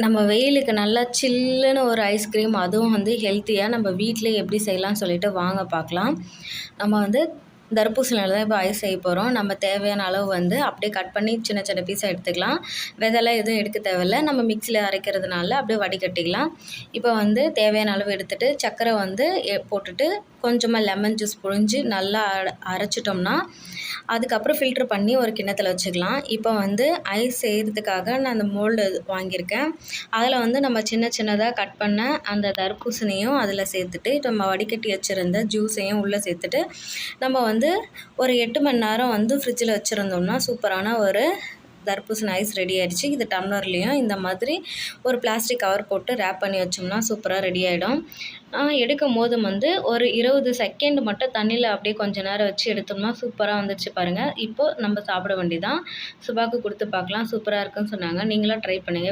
நம்ம வெயிலுக்கு நல்லா சில்லுன்னு ஒரு ஐஸ்கிரீம், அதுவும் வந்து ஹெல்த்தியாக நம்ம வீட்டிலேயே எப்படி செய்யலாம்னு சொல்லிட்டு வாங்க பார்க்கலாம். நம்ம வந்து தர்பூசணியில தான் இப்போ ஐஸ் செய்ய போகிறோம். நம்ம தேவையான அளவு வந்து அப்படியே கட் பண்ணி சின்ன சின்ன பீஸாக எடுத்துக்கலாம். விதைலாம் எதுவும் எடுக்க தேவையில்ல. நம்ம மிக்ஸியில் அரைக்கிறதுனால அப்படியே வடிகட்டிக்கலாம். இப்போ வந்து தேவையான அளவு எடுத்துகிட்டு சர்க்கரை வந்து போட்டுட்டு கொஞ்சமாக லெமன் ஜூஸ் புழிஞ்சு நல்லா அரைச்சிட்டோம்னா, அதுக்கப்புறம் ஃபில்ட்ரு பண்ணி ஒரு கிண்ணத்தில் வச்சுக்கலாம். இப்போ வந்து ஐஸ் செய்கிறதுக்காக நான் அந்த மோல்டு வாங்கியிருக்கேன். அதில் வந்து நம்ம சின்ன சின்னதாக கட் பண்ண அந்த தர்பூசணியும் அதில் சேர்த்துட்டு, நம்ம வடிகட்டி வச்சுருந்த ஜூஸையும் உள்ளே சேர்த்துட்டு, நம்ம வந்து ஒரு 8 மணி நேரம் வந்து ஃப்ரிட்ஜில் வச்சுருந்தோம்னா சூப்பரான ஒரு தர்பூசணி ஐஸ் ரெடி ஆகிடுச்சு. இது டம்ளர்லேயும் இந்த மாதிரி ஒரு பிளாஸ்டிக் கவர் போட்டு ரேப் பண்ணி வச்சோம்னா சூப்பராக ரெடி ஆகிடும். எடுக்கும் போது வந்து ஒரு 20 செகண்ட் மட்டும் தண்ணியில் அப்படியே கொஞ்சம் நேரம் வச்சு எடுத்தோம்னா சூப்பராக வந்துடுச்சு பாருங்கள். இப்போது நம்ம சாப்பிட வேண்டியதான். சுபாக்கு கொடுத்து பார்க்கலாம். சூப்பராக இருக்குன்னு சொன்னாங்க. நீங்களும் ட்ரை பண்ணுங்கள்.